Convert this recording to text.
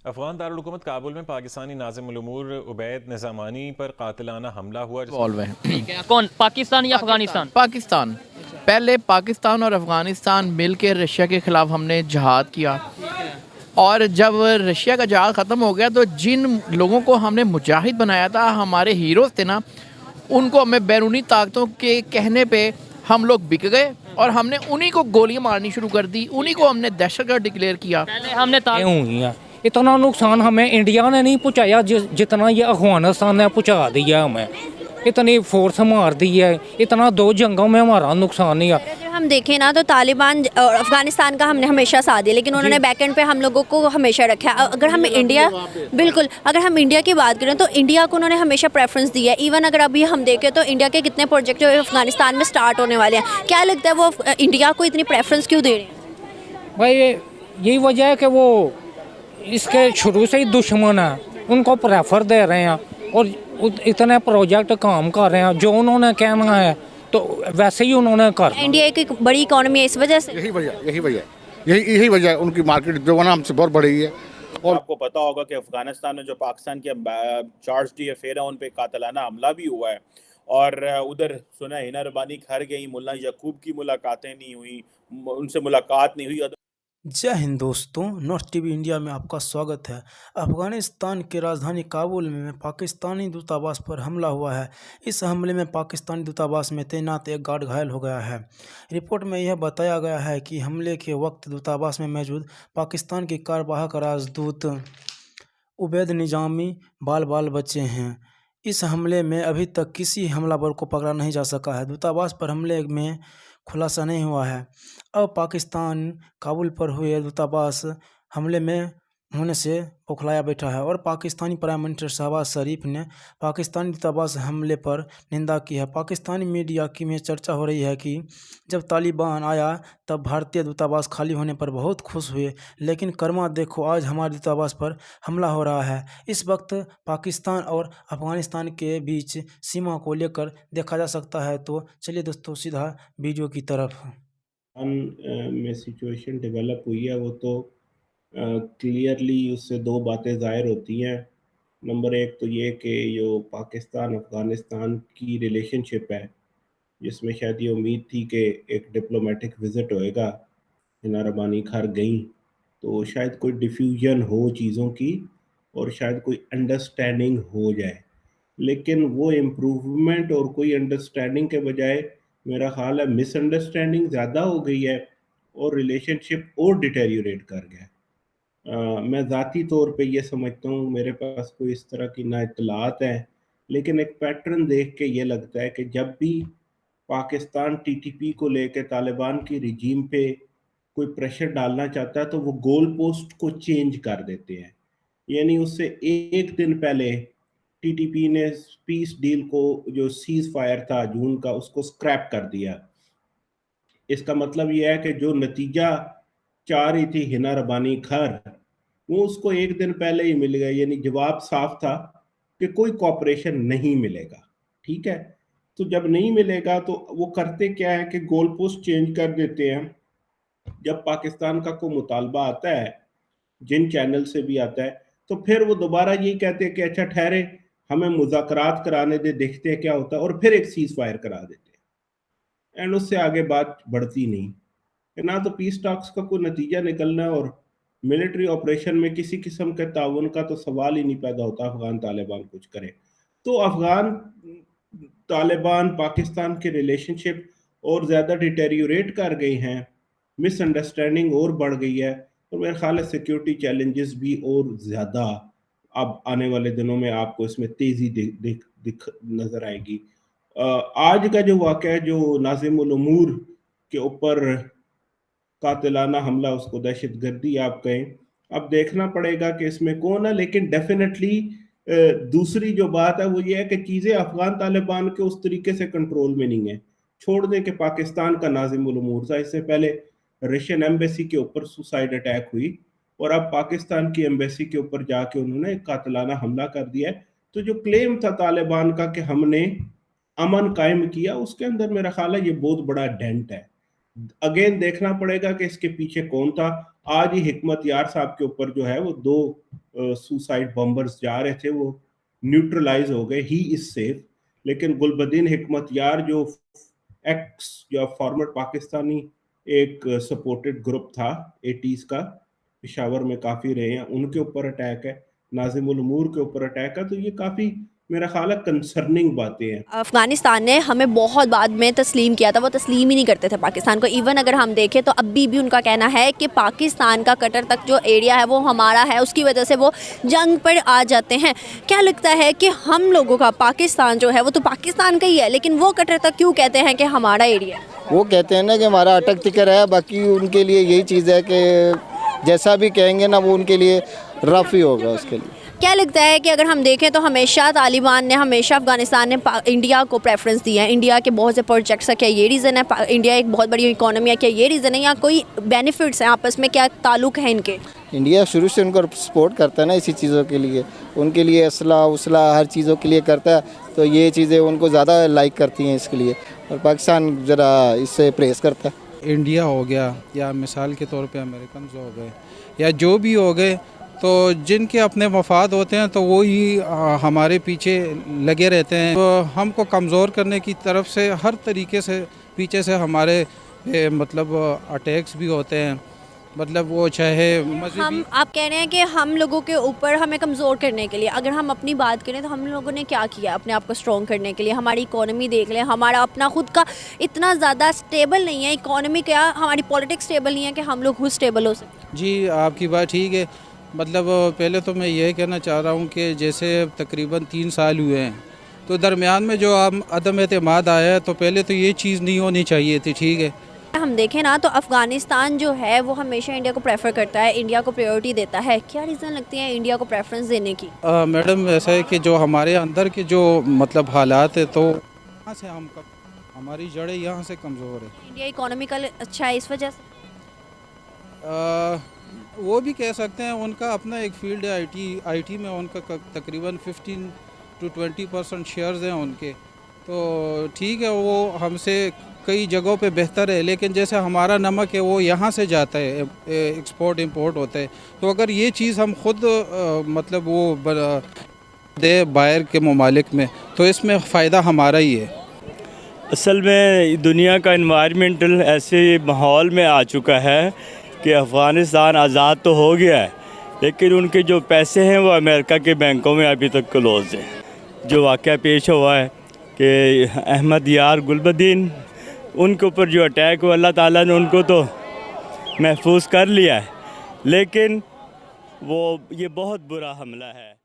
अफगान दारुल हुकूमत काबुल में पाकिस्तानी नाज़िमुल उमूर उबैद निज़ामानी पर कातिलाना हमला हुआ। इन्वॉल्व है। ठीक है, कौन, पाकिस्तान या अफगानिस्तान? पाकिस्तान। पहले पाकिस्तान और अफगानिस्तान मिलकर रशिया के ख़िलाफ़ हमने जहाद किया, और जब रशिया का जहाद ख़त्म हो गया तो जिन लोगों को हमने मुजाहिद बनाया था, हमारे हीरोज़ थे ना, उनको हमें बैरूनी ताकतों के कहने पे हम लोग बिक गए और हमने उन्हीं को गोलियां मारनी शुरू कर दी, उन्हीं को हमने दहशतगर्द डिक्लेयर किया। पहले हमने हुई है। इतना नुकसान हमें इंडिया ने नहीं पहुँचाया जितना ये अफगानिस्तान ने पहुँचा दिया हमें। इतनी फोर्स मार दी है, इतना 2 जंगों में हमारा नुकसान नहीं है। जब हम देखें ना तो तालिबान और अफगानिस्तान का हमने हमेशा साथ दिया, लेकिन उन्होंने बैकएंड पे हम लोगों को हमेशा रखा है। अगर हम इंडिया बिल्कुल अगर हम इंडिया की बात करें तो इंडिया को उन्होंने हमेशा प्रेफरेंस दी है। इवन अगर अभी हम देखें तो इंडिया के कितने प्रोजेक्ट जो अफगानिस्तान में स्टार्ट होने वाले हैं, क्या लगता है वो इंडिया को इतनी प्रेफरेंस क्यों दे रहे हैं? भाई यही वजह है कि वो इसके शुरू से ही दुश्मन है, उनको प्रेफर दे रहे हैं और इतने प्रोजेक्ट काम कर रहे हैं। जो उन्होंने कहना है तो वैसे ही उन्होंने कर। इंडिया की बड़ी इकोनॉमी है इस वजह से। यही वजह है उनकी मार्केट जो है ना हमसे बहुत बढ़ी है। और आपको पता होगा कि अफगानिस्तान में जो पाकिस्तान के चार्ज डी अफेयर है उन पे कातिलाना हमला भी हुआ है, और उधर सुना हिना रबानी घर गई, मुल्ला यकूब की मुलाकातें नहीं हुई, उनसे मुलाकात नहीं हुई। जय हिंद दोस्तों, नॉर्थ टीवी इंडिया में आपका स्वागत है। अफगानिस्तान की राजधानी काबुल में पाकिस्तानी दूतावास पर हमला हुआ है। इस हमले में पाकिस्तानी दूतावास में तैनात एक गार्ड घायल हो गया है। रिपोर्ट में यह बताया गया है कि हमले के वक्त दूतावास में मौजूद पाकिस्तान की कार्यवाहक राजदूत उबैद निजामी बाल बचे हैं। इस हमले में अभी तक किसी हमलावर को पकड़ा नहीं जा सका है। दूतावास पर हमले में खुलासा नहीं हुआ है। अब पाकिस्तान काबुल पर हुए दूतावास हमले में होने से बौखलाया बैठा है, और पाकिस्तानी प्राइम मिनिस्टर शहबाज शरीफ ने पाकिस्तानी दूतावास हमले पर निंदा की है। पाकिस्तानी मीडिया की में चर्चा हो रही है कि जब तालिबान आया तब भारतीय दूतावास खाली होने पर बहुत खुश हुए, लेकिन कर्मा देखो आज हमारे दूतावास पर हमला हो रहा है। इस वक्त पाकिस्तान और अफगानिस्तान के बीच सीमा को लेकर देखा जा सकता है। तो चलिए दोस्तों सीधा वीडियो की तरफ। में सिचुएशन डेवलप हुई है वो तो क्लियरली उससे 2 बातें ज़ाहिर होती हैं। नंबर 1 तो ये कि जो पाकिस्तान अफ़गानिस्तान की रिलेशनशिप है, जिसमें शायद ये उम्मीद थी कि एक डिप्लोमेटिक विज़िट होएगा, हिना रबानी घर गई तो शायद कोई डिफ्यूजन हो चीज़ों की और शायद कोई अंडरस्टैंडिंग हो जाए, लेकिन वो इम्प्रूवमेंट और कोई अंडरस्टैंडिंग के बजाय मेरा ख़्याल है मिसअंडरस्टैंडिंग ज़्यादा हो गई है और रिलेशनशिप और डिटेरियोरेट कर गया है। मैं ज़ाती तौर पे ये समझता हूँ, मेरे पास कोई इस तरह की ना इत्तलात है, लेकिन एक पैटर्न देख के ये लगता है कि जब भी पाकिस्तान टीटीपी को लेके तालिबान की रिजीम पे कोई प्रेशर डालना चाहता है तो वो गोल पोस्ट को चेंज कर देते हैं। यानी उससे एक दिन पहले टीटीपी ने पीस डील को, जो सीज फायर था जून का, उसको स्क्रैप कर दिया। इसका मतलब यह है कि जो नतीजा चाह रही थी हिना रबानी खर, वो उसको एक दिन पहले ही मिल गया। यानी जवाब साफ था कि कोई कॉपरेशन नहीं मिलेगा। ठीक है, तो जब नहीं मिलेगा तो वो करते क्या है कि गोल पोस्ट चेंज कर देते हैं। जब पाकिस्तान का कोई मुतालबा आता है, जिन चैनल से भी आता है, तो फिर वो दोबारा यही कहते हैं कि अच्छा ठहरे, हमें मुज़ाकरात कराने दे, देखते हैं क्या होता है, और फिर एक सीज फायर करा देते हैं। एंड उससे आगे बात बढ़ती नहीं। ना तो पीस टॉक्स का कोई नतीजा निकलना है और मिलिट्री ऑपरेशन में किसी किस्म के ताउन का तो सवाल ही नहीं पैदा होता अफगान तालिबान कुछ करे। तो अफगान तालिबान पाकिस्तान की रिलेशनशिप और ज़्यादा डिटेरियोरेट कर गई हैं, मिसअंडरस्टैंडिंग और बढ़ गई है, और मेरे ख्याल है सिक्योरिटी चैलेंजेस भी और ज़्यादा अब आने वाले दिनों में आपको इसमें तेज़ी दिख नज़र आएगी। आज का जो वाक़या है, जो नाज़िमुल उमूर के ऊपर कातिलाना हमला, उसको दहशतगर्दी आप कहें, अब देखना पड़ेगा कि इसमें कौन है। लेकिन डेफिनेटली दूसरी जो बात है वो ये है कि चीज़ें अफगान तालिबान के उस तरीके से कंट्रोल में नहीं है। छोड़ दें कि पाकिस्तान का नाज़िमुल उमूर था, इससे पहले रशियन एम्बेसी के ऊपर सुसाइड अटैक हुई, और अब पाकिस्तान की एम्बेसी के ऊपर जाके उन्होंने कातिलाना हमला कर दिया है। तो जो क्लेम था तालिबान का कि हमने अमन कायम किया, उसके अंदर मेरा ख्याल है ये बहुत बड़ा डेंट है। अगेन देखना पड़ेगा कि इसके पीछे कौन था। आज ही हिकमत यार साहब के ऊपर जो है वो 2 सुसाइड बॉम्बर्स जा रहे थे, वो न्यूट्रलाइज हो गए, ही इज सेफ। लेकिन गुलबदीन हिकमत यार जो एक्स या फॉर्मर पाकिस्तानी एक सपोर्टेड ग्रुप था 80s का, पेशावर में काफ़ी रहे हैं, उनके ऊपर अटैक है, नाजिमुल उमूर के ऊपर अटैक है। तो ये काफ़ी मेरा ख्याल है कंसर्निंग बातें हैं। अफगानिस्तान ने हमें बहुत बाद में तस्लीम किया था, वो तस्लीम ही नहीं करते थे पाकिस्तान को। इवन अगर हम देखें तो अभी भी उनका कहना है कि पाकिस्तान का कटर तक जो एरिया है वो हमारा है, उसकी वजह से वो जंग पर आ जाते हैं। क्या लगता है कि हम लोगों का पाकिस्तान जो है वो तो पाकिस्तान का ही है, लेकिन वो कटर तक क्यों कहते हैं कि हमारा एरिया है? वो कहते हैं ना कि हमारा अटक टिकर है, बाकी उनके लिए यही चीज़ है कि जैसा भी कहेंगे ना वो उनके लिए रफ ही होगा उसके लिए। क्या लगता है कि अगर हम देखें तो हमेशा तालिबान ने, हमेशा अफगानिस्तान ने इंडिया को प्रेफरेंस दी है, इंडिया के बहुत से प्रोजेक्ट्स है, क्या ये रीज़न है? इंडिया एक बहुत बड़ी इकोनॉमी है, क्या ये रीज़न है, या कोई बेनिफिट्स हैं आपस में, क्या ताल्लुक़ है इनके? इंडिया शुरू से उनको सपोर्ट करता है ना इसी चीज़ों के लिए, उनके लिए असला उसला हर चीज़ों के लिए करता है, तो ये चीज़ें उनको ज़्यादा लाइक करती हैं इसके लिए, और पाकिस्तान ज़रा इससे प्रेस करता है। इंडिया हो गया या मिसाल के तौर पे अमेरिकन हो गए या जो भी हो गए, तो जिनके अपने मफाद होते हैं तो वो ही हमारे पीछे लगे रहते हैं। तो हमको कमज़ोर करने की तरफ से हर तरीके से पीछे से हमारे मतलब अटैक्स भी होते हैं, मतलब वो चाहे हम, आप कह रहे हैं कि हम लोगों के ऊपर हमें कमज़ोर करने के लिए। अगर हम अपनी बात करें तो हम लोगों ने क्या किया अपने आप को स्ट्रॉन्ग करने के लिए? हमारी इकोनॉमी देख लें, हमारा अपना खुद का इतना ज़्यादा स्टेबल नहीं है इकोनॉमी, क्या हमारी पॉलिटिक्स स्टेबल नहीं है कि हम लोग खुद स्टेबल हो सकें? जी आपकी बात ठीक है। मतलब पहले तो मैं ये कहना चाह रहा हूँ कि जैसे तकरीबन 3 साल हुए हैं, तो दरमियान में जो अदम एतमाद आया है, तो पहले तो ये चीज़ नहीं होनी चाहिए थी, ठीक है। हम देखें ना तो अफ़गानिस्तान जो है वो हमेशा इंडिया को प्रेफर करता है, इंडिया को प्रायोरिटी देता है। क्या रीज़न लगती है इंडिया को प्रेफरेंस देने की? मैडम ऐसा है कि जो हमारे अंदर के जो मतलब हालात है, तो यहाँ से हमारी जड़ें यहाँ से कमज़ोर है। इंडिया इकोनॉमिकल अच्छा है इस वजह से? वो भी कह सकते हैं, उनका अपना एक फील्ड है आईटी में उनका तकरीबन 15 to 20% शेयर्स हैं उनके, तो ठीक है वो हमसे कई जगहों पे बेहतर है। लेकिन जैसे हमारा नमक है वो यहाँ से जाता है, एक्सपोर्ट इंपोर्ट होता है, तो अगर ये चीज़ हम खुद मतलब वो दे बाहर के ममालिक में, तो इसमें फ़ायदा हमारा ही है। असल में दुनिया का इन्वायरमेंटल ऐसे माहौल में आ चुका है कि अफ़गानिस्तान आज़ाद तो हो गया है, लेकिन उनके जो पैसे हैं वो अमेरिका के बैंकों में अभी तक क्लोज हैं। जो वाक़या पेश हुआ है कि अहमद यार गुलबदीन, उनके ऊपर जो अटैक हुआ, अल्लाह ताला ने उनको तो महफूज कर लिया है, लेकिन वो ये बहुत बुरा हमला है।